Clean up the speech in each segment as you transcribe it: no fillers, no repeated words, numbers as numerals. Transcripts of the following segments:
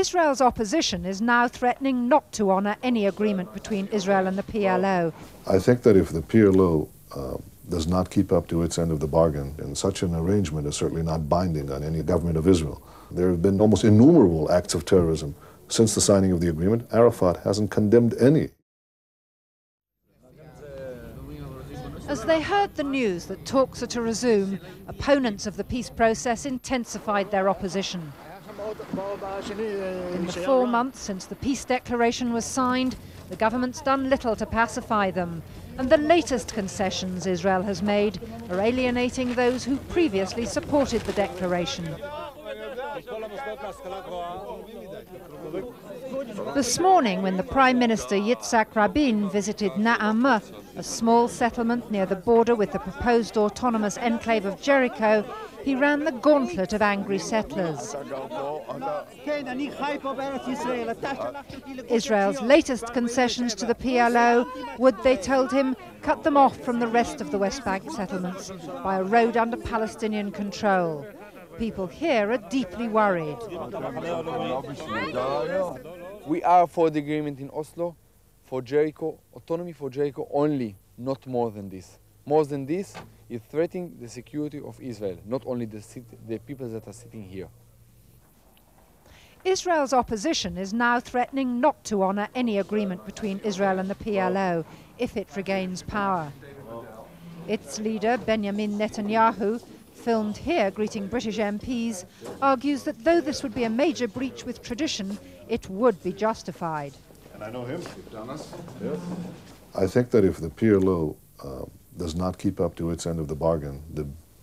Israel's opposition is now threatening not to honour any agreement between Israel and the PLO. I think that if the PLO does not keep up to its end of the bargain, and such an arrangement is certainly not binding on any government of Israel. There have been almost innumerable acts of terrorism since the signing of the agreement. Arafat hasn't condemned any. As they heard the news that talks are to resume, opponents of the peace process intensified their opposition. In the 4 months since the peace declaration was signed, the government's done little to pacify them, and the latest concessions Israel has made are alienating those who previously supported the declaration. This morning, when the Prime Minister Yitzhak Rabin visited Na'amah, a small settlement near the border with the proposed autonomous enclave of Jericho, he ran the gauntlet of angry settlers. Israel's latest concessions to the PLO would, they told him, cut them off from the rest of the West Bank settlements by a road under Palestinian control. People here are deeply worried. We are for the agreement in Oslo, for Jericho, autonomy for Jericho only, not more than this. More than this is threatening the security of Israel, not only the people that are sitting here. Israel's opposition is now threatening not to honour any agreement between Israel and the PLO if it regains power. Its leader, Benjamin Netanyahu, filmed here greeting British MPs, argues that though this would be a major breach with tradition, it would be justified. And I know him. Yes. I think that if the PLO does not keep up to its end of the bargain,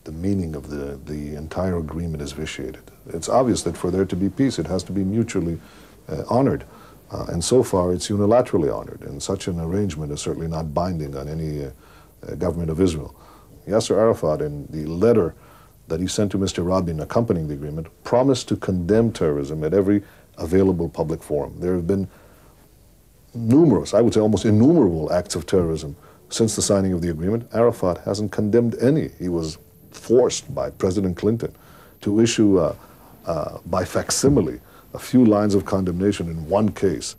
the meaning of the entire agreement is vitiated. It's obvious that for there to be peace, it has to be mutually honored. And so far, it's unilaterally honored. And such an arrangement is certainly not binding on any government of Israel. Yasser Arafat, in the letter that he sent to Mr. Rabin accompanying the agreement, promised to condemn terrorism at every available public forum. There have been numerous, I would say almost innumerable acts of terrorism since the signing of the agreement. Arafat hasn't condemned any. He was forced by President Clinton to issue, by facsimile, a few lines of condemnation in one case.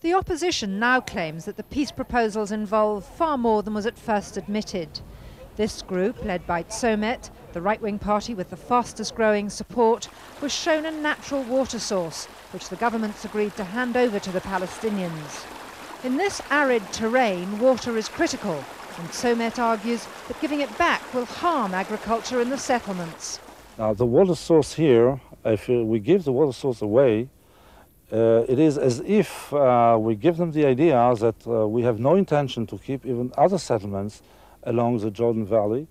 The opposition now claims that the peace proposals involve far more than was at first admitted. This group, led by Tzomet, the right-wing party with the fastest growing support, was shown a natural water source, which the governments agreed to hand over to the Palestinians. In this arid terrain, water is critical, and Tzomet argues that giving it back will harm agriculture in the settlements. Now, the water source here, if we give the water source away, it is as if we give them the idea that we have no intention to keep even other settlements along the Jordan Valley.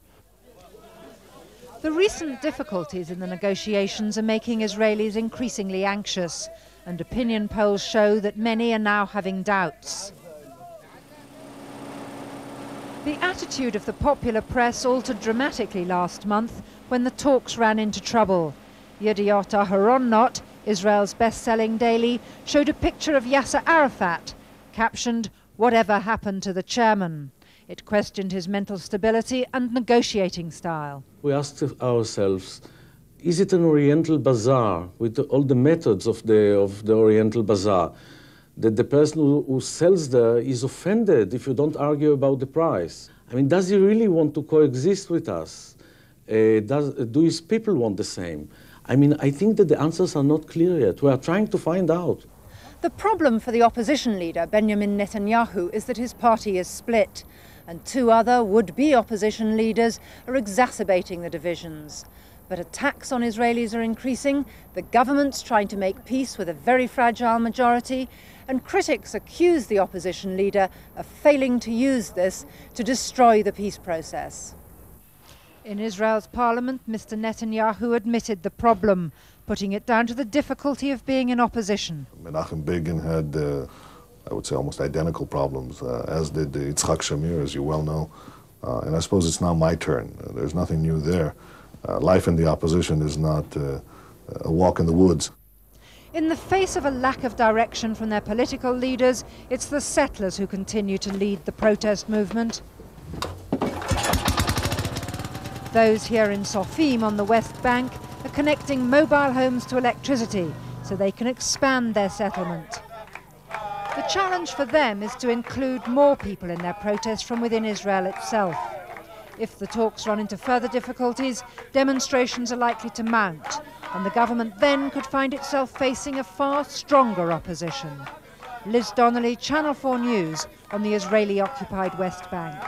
The recent difficulties in the negotiations are making Israelis increasingly anxious, and opinion polls show that many are now having doubts. The attitude of the popular press altered dramatically last month when the talks ran into trouble. Yediot Aharonot, Israel's best-selling daily, showed a picture of Yasser Arafat, captioned, "Whatever happened to the chairman?" It questioned his mental stability and negotiating style. We asked ourselves, is it an Oriental bazaar with all the methods of the Oriental bazaar? That the person who sells there is offended if you don't argue about the price. I mean, does he really want to coexist with us? Do his people want the same? I mean, I think that the answers are not clear yet. We are trying to find out. The problem for the opposition leader, Benjamin Netanyahu, is that his party is split, and two other would-be opposition leaders are exacerbating the divisions. But attacks on Israelis are increasing, the government's trying to make peace with a very fragile majority, and critics accuse the opposition leader of failing to use this to destroy the peace process. In Israel's parliament, Mr. Netanyahu admitted the problem, putting it down to the difficulty of being in opposition. Menachem Begin had, I would say, almost identical problems, as did Yitzhak Shamir, as you well know. And I suppose it's now my turn. There's nothing new there. Life in the opposition is not a walk in the woods. In the face of a lack of direction from their political leaders, it's the settlers who continue to lead the protest movement. Those here in Sofim on the West Bank are connecting mobile homes to electricity so so they can expand their settlement. The challenge for them is to include more people in their protest from within Israel itself. If the talks run into further difficulties, demonstrations are likely to mount, and the government then could find itself facing a far stronger opposition. Liz Donnelly, Channel 4 News, on the Israeli-occupied West Bank.